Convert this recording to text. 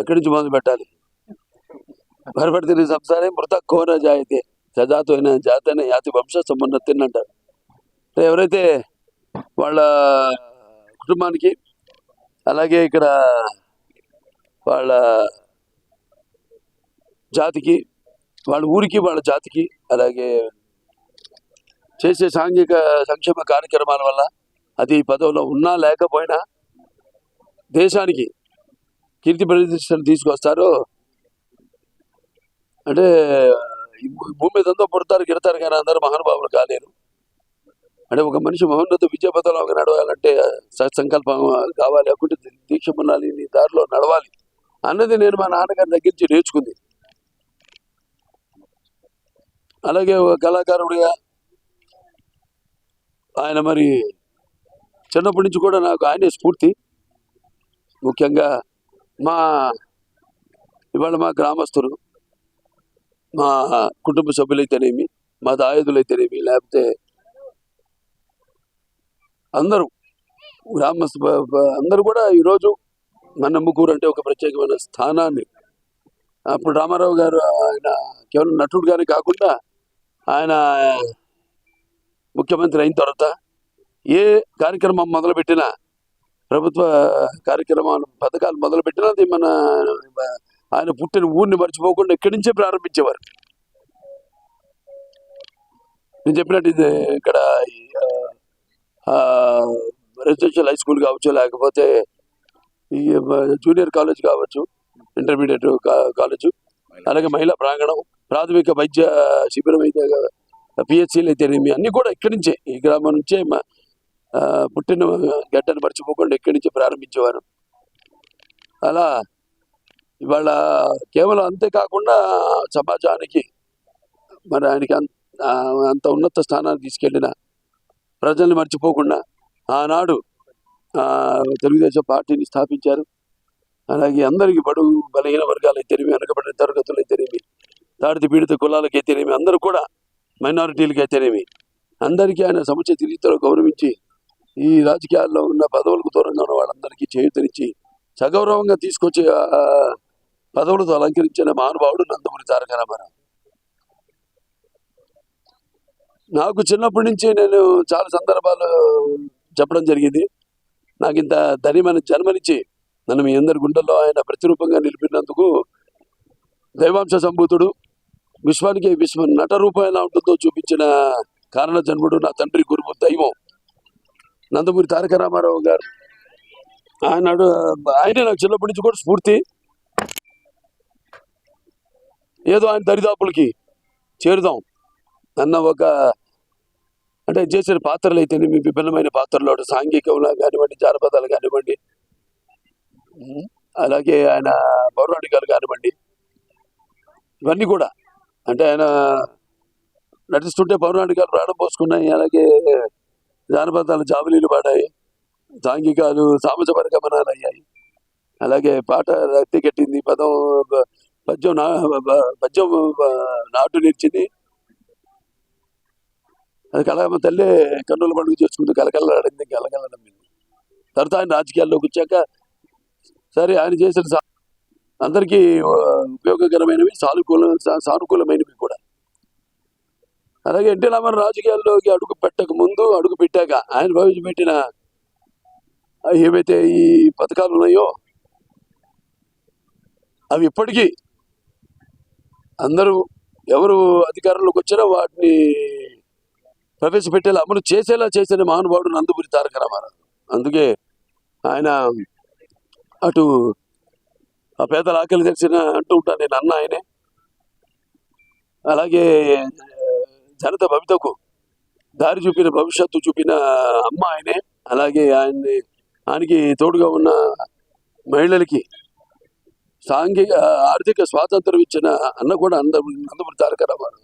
ఎక్కడి నుంచి మొదలు పెట్టాలి? భరపడితే సంసారే మృత కోన జాయితే సజాతో అయిన జాతైన యాతి వంశ సమున్నతిని అంటారు. ఎవరైతే వాళ్ళ కుటుంబానికి అలాగే ఇక్కడ వాళ్ళ జాతికి వాళ్ళ ఊరికి వాళ్ళ జాతికి అలాగే చేసే సాంఘిక సంక్షేమ కార్యక్రమాల వల్ల అది పదవిలో ఉన్నా లేకపోయినా దేశానికి కీర్తి ప్రతిష్టలు తీసుకొస్తారు. అంటే భూమి మీద అంతా పుడతారు గిడతారు కానీ అందరూ మహానుభావులు కాలేరు. అంటే ఒక మనిషి మహోన్నత విద్యా పథంలో నడవాలంటే సత్సంకల్పం కావాలి, అకుంటే దీక్ష ఉండాలి, నీ దారిలో నడవాలి అన్నది నేను మా నాన్నగారి దగ్గర నుంచి నేర్చుకుంది. అలాగే ఒక కళాకారుడిగా ఆయన మరి చిన్నప్పటి నుంచి కూడా నాకు ఆయనే స్ఫూర్తి. ముఖ్యంగా ఇవాళ మా గ్రామస్తులు, మా కుటుంబ సభ్యులైతేనేమి, మా దాయాదులైతేనేమి, లేకపోతే అందరూ అందరూ కూడా ఈరోజు మన్నమ్మకూరు అంటే ఒక ప్రత్యేకమైన స్థానాన్ని, అప్పుడు రామారావు గారు ఆయన కేవలం నటుడుగానే కాకుండా ఆయన ముఖ్యమంత్రి అయిన తర్వాత ఏ కార్యక్రమం మొదలుపెట్టినా, ప్రభుత్వ కార్యక్రమాలు పథకాలు మొదలుపెట్టినా అది ఆయన పుట్టిన ఊరిని మర్చిపోకుండా ఇక్కడి నుంచే ప్రారంభించేవారు. నేను చెప్పినట్టు ఇది ఇక్కడ రెసిడెన్షియల్ హై స్కూల్ కావచ్చు, లేకపోతే ఈ జూనియర్ కాలేజ్ కావచ్చు, ఇంటర్మీడియట్ కాలేజు, అలాగే మహిళా ప్రాంగణం, ప్రాథమిక వైద్య శిబిరం అయితే పిహెచ్సీలు అయితేనేమి అన్నీ కూడా ఇక్కడి నుంచే, ఈ గ్రామం నుంచే పుట్టిన గడ్డను మర్చిపోకుండా ఇక్కడి నుంచే ప్రారంభించేవారు. అలా ఇవాళ కేవలం అంతేకాకుండా సమాజానికి మరి ఆయనకి అంత ఉన్నత స్థానాన్ని తీసుకెళ్ళిన ప్రజల్ని మర్చిపోకుండా ఆనాడు తెలుగుదేశం పార్టీని స్థాపించారు. అలాగే అందరికీ బడుగు బలహీన వర్గాలు అయితేనేమి, వెనకబడిన తరగతులు అయితేనేమి, తాడిత పీడిత కులాలకు అయితేనేమి, అందరూ కూడా మైనారిటీలకు అయితేనేమి అందరికీ ఆయన సముచిత రీతిలో గౌరవించి ఈ రాజకీయాల్లో ఉన్న పదవులకు దూరంగా ఉన్న వాళ్ళందరికీ చేయూతనిచ్చి సగౌరవంగా తీసుకొచ్చి పదవులతో అలంకరించిన మహానుభావుడు నందమూరి తారక రామారావు. నాకు చిన్నప్పటి నుంచి నేను చాలా సందర్భాలు చెప్పడం జరిగింది. నాకు ఇంత ధన్యమైన జన్మనిచ్చి నన్ను మీ అందరి గుండెల్లో ఆయన ప్రతిరూపంగా నిలిపినందుకు దైవాంశ సంభూతుడు, విశ్వానికి నట రూపం ఎలా ఉంటుందో చూపించిన కారణ జన్ముడు, నా తండ్రి గురువు దైవం నందమూరి తారక రామారావు గారు. ఆయనే నాకు చిన్నప్పటి నుంచి కూడా స్ఫూర్తి. ఏదో ఆయన దరిదాపులకి చేరుదాం అన్న ఒక, అంటే చేసిన పాత్రలు అయితే విభిన్నమైన పాత్రలు, సాంఘికంగా కానివ్వండి, జానపదాలు కానివ్వండి, అలాగే ఆయన పౌరాణికాలు కానివ్వండి, ఇవన్నీ కూడా అంటే ఆయన నటిస్తుంటే పౌరాణికాలు ప్రాణం పోసుకున్నాయి, అలాగే జానపదాలు జాబిలీలు పాడాయి, సాంఘికాలు సామజపర గమనాలు అయ్యాయి, అలాగే పాట రక్తి కట్టింది, పద్యం నాటు నిలిచింది. అది కలగమ్మ తల్లి కన్నుల పండుగ చేసుకుంటూ కలకలలాడింది, కలకలనమ్మింది. తర్వాత ఆయన రాజకీయాల్లోకి వచ్చాక సరే ఆయన చేసిన అందరికీ ఉపయోగకరమైనవి, సానుకూలమైనవి కూడా. అలాగే ఎన్టీ రామారావు రాజకీయాల్లోకి అడుగు పెట్టక ముందు, అడుగు పెట్టాక ఆయన ప్రవేశపెట్టిన ఏవైతే ఈ పథకాలు ఉన్నాయో అవి ఇప్పటికీ అందరూ ఎవరు అధికారంలోకి వచ్చినా వాటిని ప్రవేశపెట్టేలా అమలు చేసేలా చేసిన మహానుభావుడు నందమూరి తారక రామారావు. అందుకే ఆయన అటు ఆ పేదల ఆకలి తెలిసిన అంటూ ఉంటాను నేను, అన్న ఆయనే. అలాగే జనత భవితకు దారి చూపిన, భవిష్యత్తు చూపిన అమ్మ ఆయనే. అలాగే ఆయనకి తోడుగా ఉన్న మహిళలకి ఆర్థిక స్వాతంత్రం ఇచ్చిన అన్న కూడా నందమూరి తారక రామారావు.